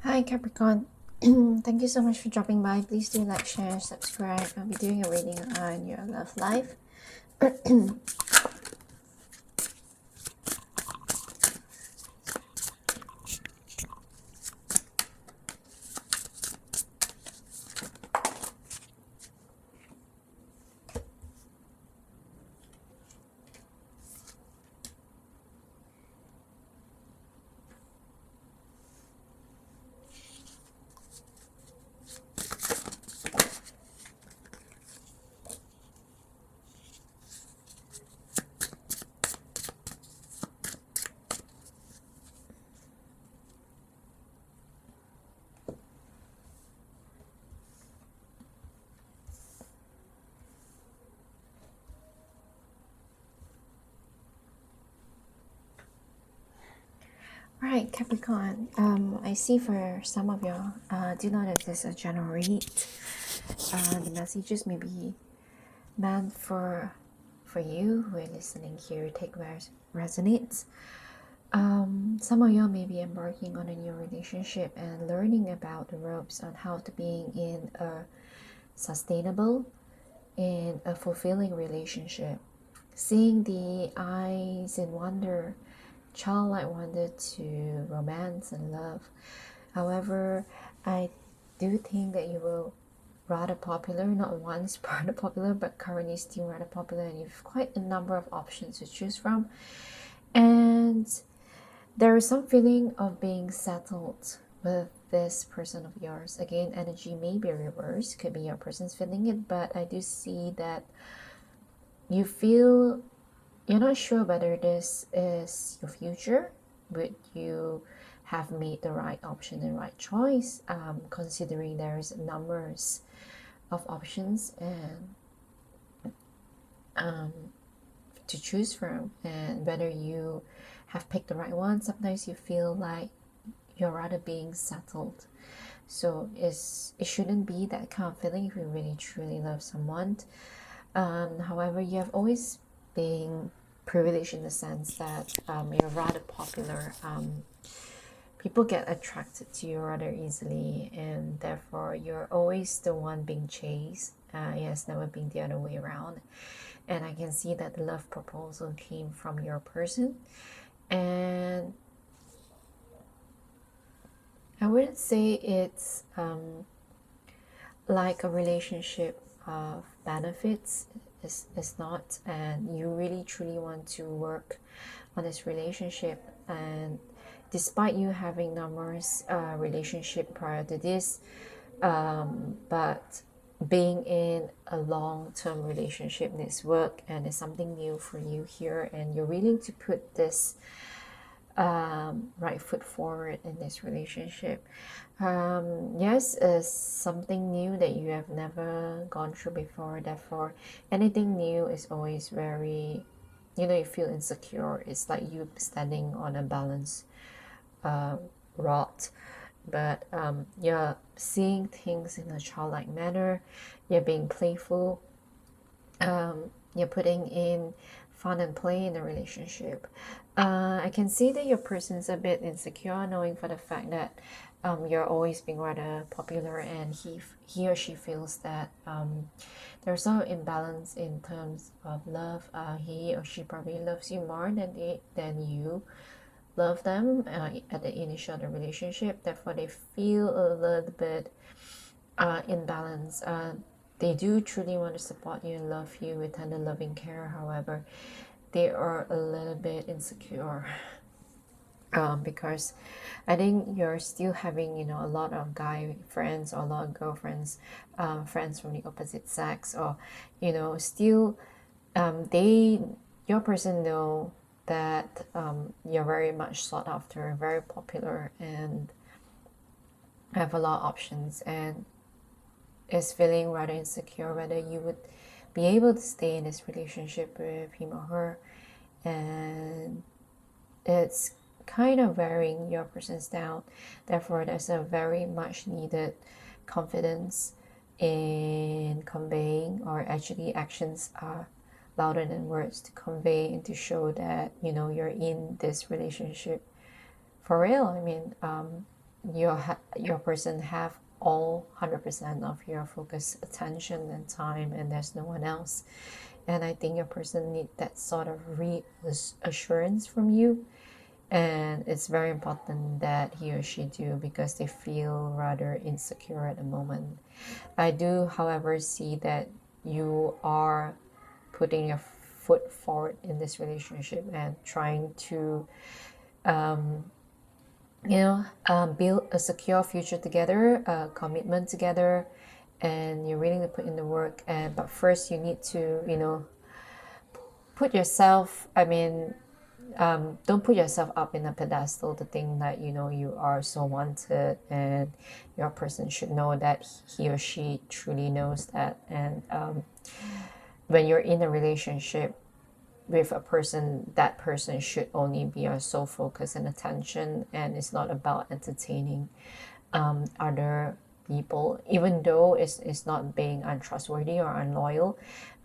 Hi Capricorn. Thank you so much for dropping by. Please do like, share, subscribe. I'll be doing a reading on your love life. Alright, Capricorn. I see for some of you, do know that this is a general read. The messages may be meant for you who are listening here. Take where it resonates. Some of you may be embarking on a new relationship and learning about the ropes on how to being in a sustainable and a fulfilling relationship. Seeing the eyes in wonder, childlike wonder to romance and love. However, I do think that you will rather popular, not once rather popular, but currently still rather popular, and you've quite a number of options to choose from. And there is some feeling of being settled with this person of yours. Again, energy may be reversed, could be your person's feeling it, but I do see that you feel you're not sure whether this is your future, but you have made the right option and right choice, considering there's numbers of options and to choose from, and whether you have picked the right one. Sometimes you feel like you're rather being settled, so it shouldn't be that kind of feeling if you really truly love someone. However, you have always been privileged in the sense that you're rather popular. People get attracted to you rather easily, and therefore you're always the one being chased. It has never been the other way around. And I can see that the love proposal came from your person. And I wouldn't say it's like a relationship of benefits. It's not, and you really truly want to work on this relationship. And despite you having numerous relationship prior to this, but being in a long-term relationship needs work, and it's something new for you here, and you're willing to put this right foot forward in this relationship. Yes, it's something new that you have never gone through before. Therefore, anything new is always very, you feel insecure. It's like you standing on a balance rod. But you're seeing things in a childlike manner. You're being playful. You're putting in fun and play in the relationship. I can see that your person's a bit insecure, knowing for the fact that you're always being rather popular, and he or she feels that there's some imbalance in terms of love. He or she probably loves you more than you love them at the initial of the relationship. Therefore, they feel a little bit imbalance. They do truly want to support you and love you with tender loving care. However, they are a little bit insecure, because I think you're still having a lot of guy friends or a lot of girlfriends, friends from the opposite sex, or still they your person know that you're very much sought after, very popular, and have a lot of options, and is feeling rather insecure whether you would be able to stay in this relationship with him or her. And it's kind of wearing your person's down. Therefore, there's a very much needed confidence in conveying, or actually actions are louder than words, to convey and to show that you're in this relationship for real. I mean, your person have all 100% of your focus, attention, and time, and there's no one else. And I think your person need that sort of reassurance from you, and it's very important that he or she do, because they feel rather insecure at the moment. I do, however, see that you are putting your foot forward in this relationship and trying to build a secure future together, a commitment together, and you're willing to put in the work. And but first you need to put yourself, don't put yourself up in a pedestal to think that you are so wanted, and your person should know that he or she truly knows that. And when you're in a relationship with a person, that person should only be your sole focus and attention, and it's not about entertaining other people, even though it's not being untrustworthy or unloyal,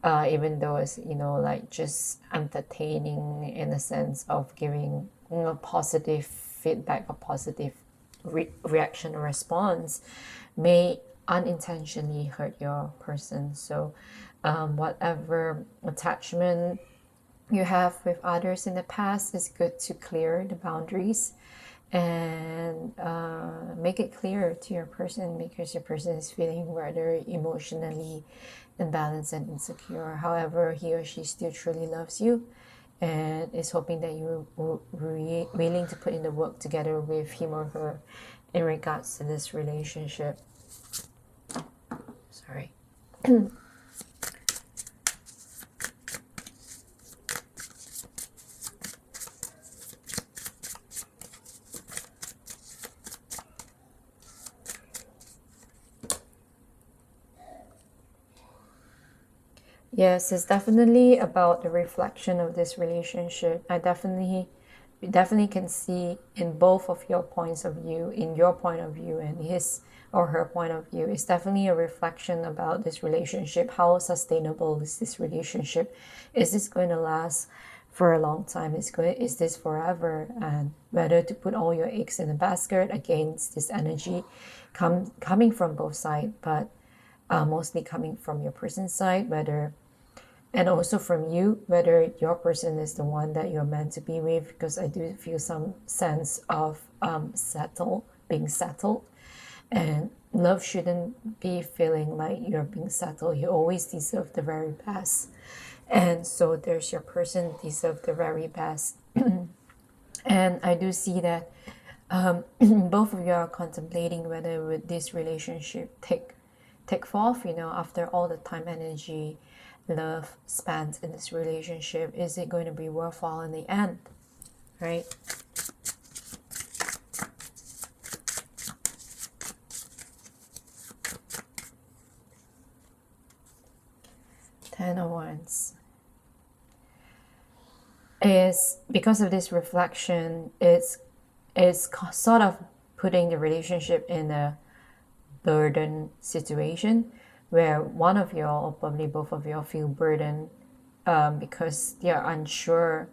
even though it's like just entertaining in the sense of giving positive feedback or positive reaction or response may unintentionally hurt your person. So whatever attachment you have with others in the past, it's good to clear the boundaries and make it clear to your person, because your person is feeling rather emotionally imbalanced and insecure. However, he or she still truly loves you and is hoping that you're willing to put in the work together with him or her in regards to this relationship. Sorry. Yes, it's definitely about the reflection of this relationship. I definitely can see in both of your points of view, in your point of view and his or her point of view. It's definitely a reflection about this relationship. How sustainable is this relationship? Is this going to last for a long time? Is this forever? And whether to put all your eggs in a basket against this energy coming from both sides, but mostly coming from your person's side, and also from you, whether your person is the one that you're meant to be with, because I do feel some sense of being settled. And love shouldn't be feeling like you're being settled. You always deserve the very best. And so there's your person deserve the very best. And I do see that both of you are contemplating whether would this relationship take forth, after all the time, energy, love spent in this relationship. Is it going to be worthwhile in the end, right? Ten of Wands is, because of this reflection, it's sort of putting the relationship in a burden situation where one of you or probably both of you feel burdened because they are unsure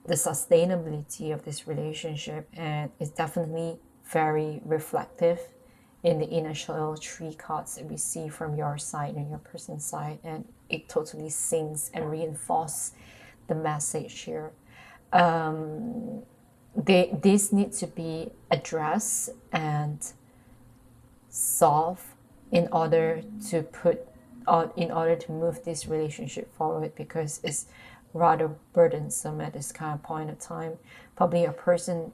the sustainability of this relationship. And it's definitely very reflective in the initial three cards that we see from your side and your person's side, and it totally syncs and reinforces the message here. This needs to be addressed and solved in order to move this relationship forward, because it's rather burdensome at this kind of point of time. Probably a person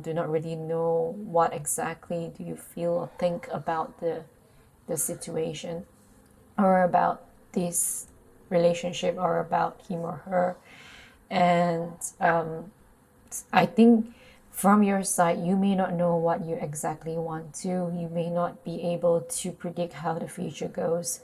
do not really know what exactly do you feel or think about the situation or about this relationship or about him or her. And I think from your side, you may not know what you exactly want to. You may not be able to predict how the future goes.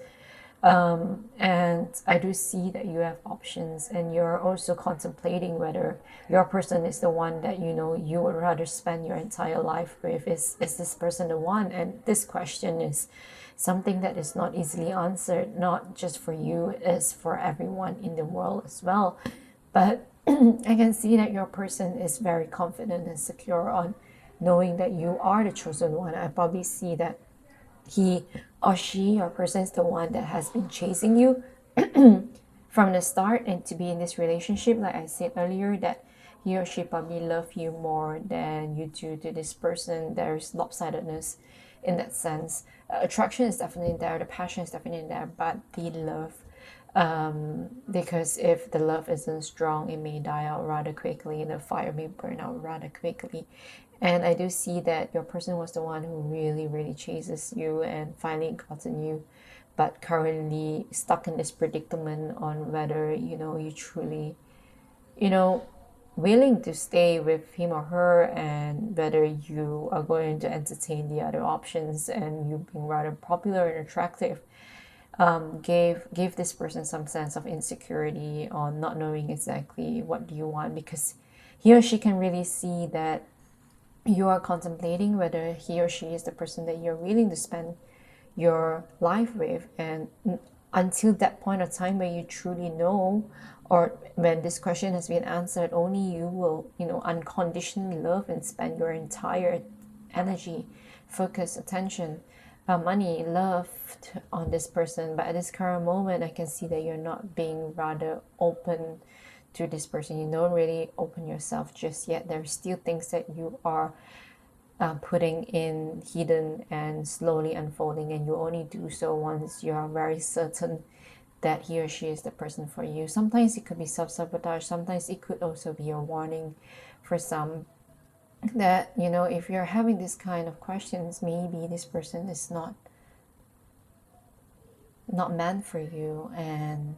And I do see that you have options, and you're also contemplating whether your person is the one that you would rather spend your entire life with. Is this person the one? And this question is something that is not easily answered, not just for you, it's for everyone in the world as well. But I can see that your person is very confident and secure on knowing that you are the chosen one. I probably see that he or she or person is the one that has been chasing you from the start, and to be in this relationship, like I said earlier, that he or she probably love you more than you do to this person. There's lopsidedness in that sense. Attraction is definitely there, the passion is definitely there, but the love, because if the love isn't strong, it may die out rather quickly, the fire may burn out rather quickly. And I do see that your person was the one who really, really chases you and finally gotten you, but currently stuck in this predicament on whether, you truly, you know, willing to stay with him or her, and whether you are going to entertain the other options. And you being rather popular and attractive gave this person some sense of insecurity on not knowing exactly what do you want, because he or she can really see that you are contemplating whether he or she is the person that you're willing to spend your life with. And until that point of time where you truly know, or when this question has been answered, only you will, unconditionally love and spend your entire energy, focus, attention, money, love on this person. But at this current moment, I can see that you're not being rather open to this person. You don't really open yourself just yet. There's still things that you are putting in hidden and slowly unfolding, and you only do so once you are very certain that he or she is the person for you. Sometimes it could be self-sabotage, sometimes it could also be a warning for some that, if you're having this kind of questions, maybe this person is not meant for you. And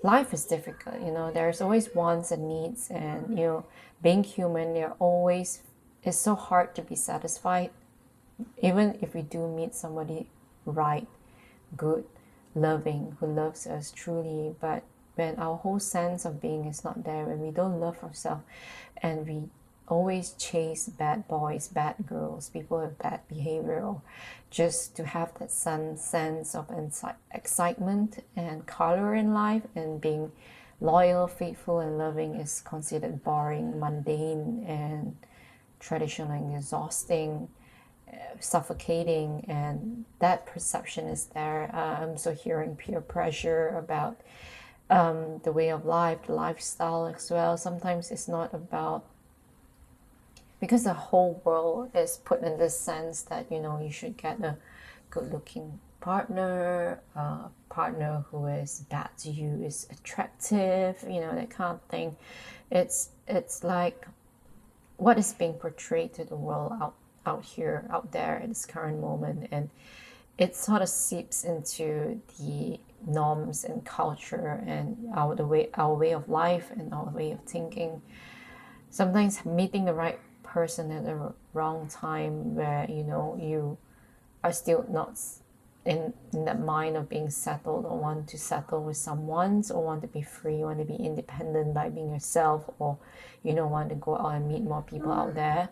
life is difficult, there's always wants and needs, and being human, it's so hard to be satisfied, even if we do meet somebody right, good, loving, who loves us truly. But when our whole sense of being is not there, when we don't love ourselves, and we always chase bad boys, bad girls, people with bad behavior, or just to have that sense of excitement and color in life, and being loyal, faithful, and loving is considered boring, mundane, and traditional, and exhausting, suffocating. And that perception is there. I'm so hearing peer pressure about the way of life, the lifestyle as well. Sometimes it's not about, because the whole world is put in this sense that you should get a good looking partner, a partner who is bad to you is attractive, that kind of thing. It's like what is being portrayed to the world out there at this current moment, and it sort of seeps into the norms and culture and our way of life and our way of thinking. Sometimes meeting the right person at the wrong time, where you are still not in that mind of being settled, or want to settle with someone, or want to be free, want to be independent by being yourself, or want to go out and meet more people out there.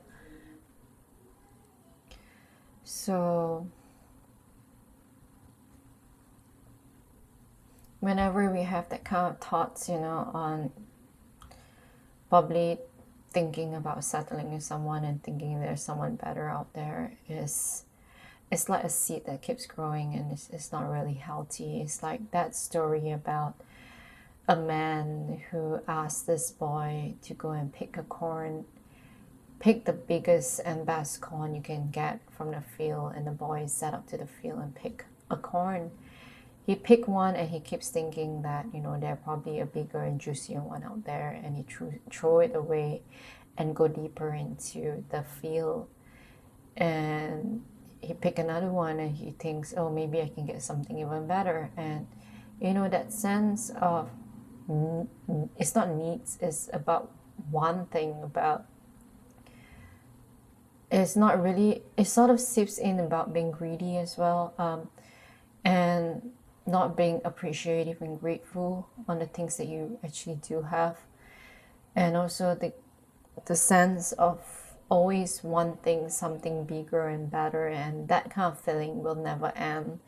So whenever we have that kind of thoughts, on probably thinking about settling with someone and thinking there's someone better out there, it's like a seed that keeps growing, and it's not really healthy. It's like that story about a man who asked this boy to go and pick the biggest and best corn you can get from the field, and the boy set up to the field and pick a corn. He picked one, and he keeps thinking that there's probably a bigger and juicier one out there, and he throw it away and go deeper into the field. And he pick another one, and he thinks, oh, maybe I can get something even better. And that sense of, it's not needs, it's about one thing, about, it's not really, it sort of seeps in about being greedy as well, and not being appreciative and grateful on the things that you actually do have. And also the sense of always wanting something bigger and better, and that kind of feeling will never end.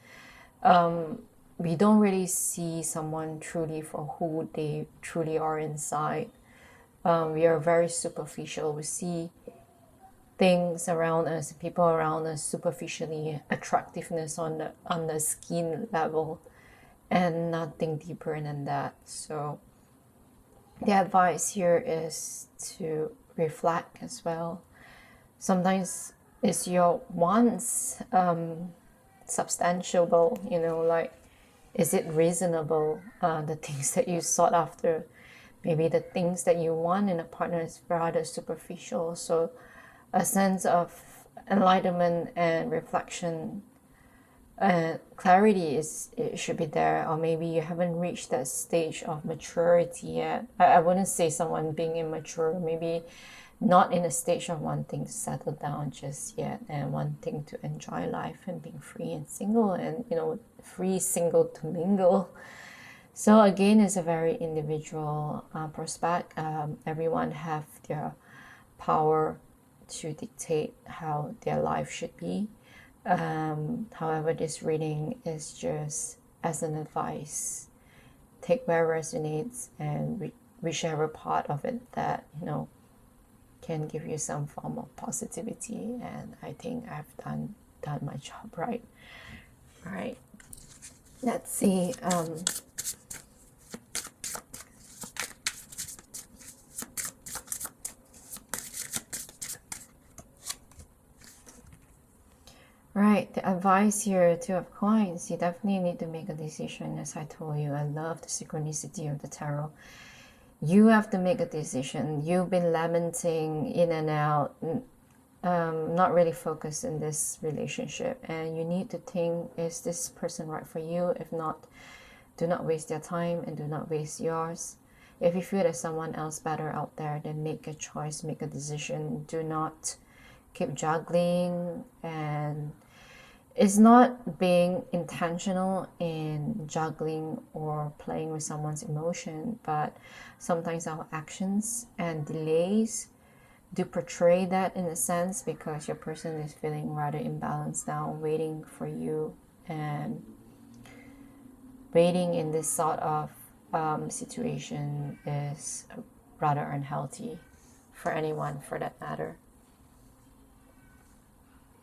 We don't really see someone truly for who they truly are inside. We are very superficial. We see things around us, people around us superficially, attractiveness on the skin level, and nothing deeper than that. So the advice here is to reflect as well. Sometimes is your wants substantiable, like is it reasonable, the things that you sought after? Maybe the things that you want in a partner is rather superficial. So a sense of enlightenment and reflection and clarity it should be there. Or maybe you haven't reached that stage of maturity yet. I wouldn't say someone being immature, maybe not in a stage of wanting to settle down just yet and wanting to enjoy life and being free and single, and free single to mingle. So again, it's a very individual prospect. Everyone have their power to dictate how their life should be. However, this reading is just as an advice. Take where it resonates and whichever part of it that can give you some form of positivity. And I think I've done my job right. All right. Let's see. Right, the advice here, Two of Coins, you definitely need to make a decision. As I told you, I love the synchronicity of the tarot. You have to make a decision. You've been lamenting in and out, not really focused in this relationship, and you need to think, is this person right for you? If not, do not waste their time and do not waste yours. If you feel there's someone else better out there, then make a choice, make a decision. Do not keep juggling. And it's not being intentional in juggling or playing with someone's emotion, but sometimes our actions and delays do portray that in a sense, because your person is feeling rather imbalanced now, waiting for you, and waiting in this sort of situation is rather unhealthy for anyone for that matter,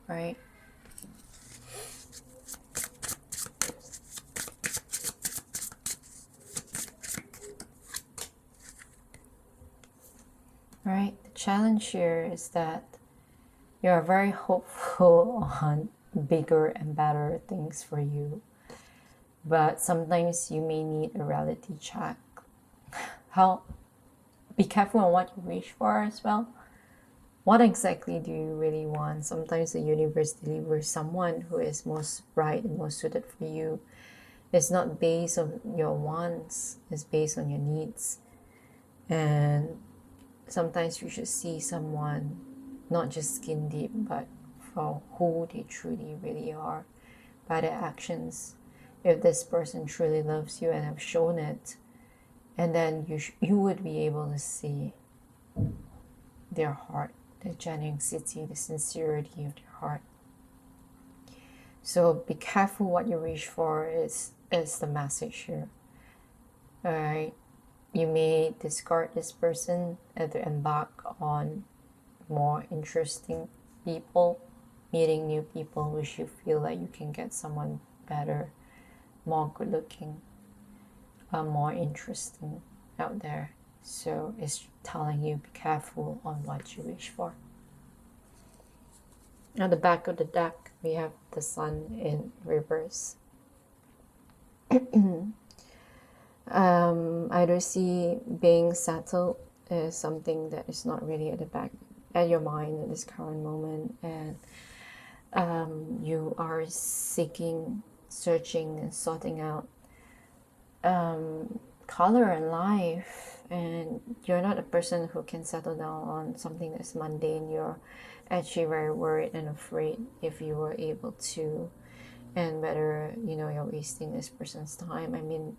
right? Right, the challenge here is that you're very hopeful on bigger and better things for you, but sometimes you may need a reality check. Be careful on what you wish for as well. What exactly do you really want? Sometimes the universe delivers someone who is most right and most suited for you. It's not based on your wants, it's based on your needs. And sometimes you should see someone not just skin deep, but for who they truly really are by their actions. If this person truly loves you and have shown it, and then you would be able to see their heart, the generosity, the sincerity of their heart. So be careful what you wish for is the message here. All right. You may discard this person and to embark on more interesting people, meeting new people which you feel like you can get someone better, more good looking, more interesting out there. So it's telling you be careful on what you wish for. At the back of the deck, we have the Sun in reverse. I do see being settled is something that is not really at your mind at this current moment, and you are seeking, searching, and sorting out color in life, and you're not a person who can settle down on something that's mundane. You're actually very worried and afraid if you were able to, and whether you're wasting this person's time. I mean,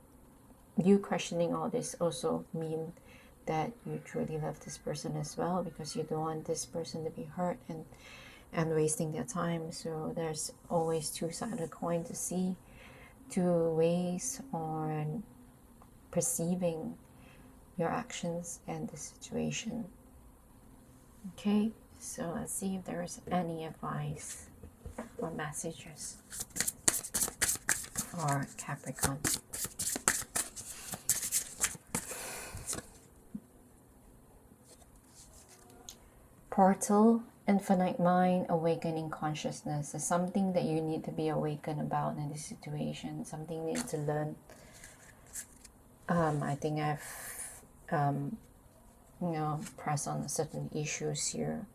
you questioning all this also mean that you truly love this person as well, because you don't want this person to be hurt and wasting their time. So there's always two sides of the coin to see, two ways on perceiving your actions and the situation. Okay, so let's see if there's any advice or messages for Capricorn. Portal, infinite mind, awakening consciousness is something that you need to be awakened about in this situation, something you need to learn. I think I've pressed on certain issues here.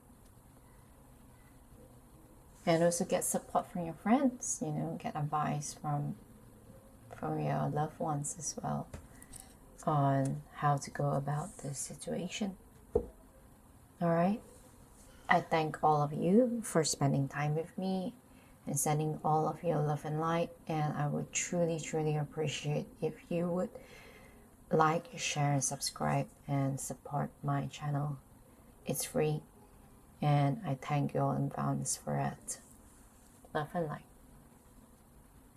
And also get support from your friends, get advice from your loved ones as well on how to go about this situation. All right. I thank all of you for spending time with me and sending all of your love and light. And I would truly, truly appreciate if you would like, share, and subscribe and support my channel. It's free. And I thank you all in advance for it. Love and light.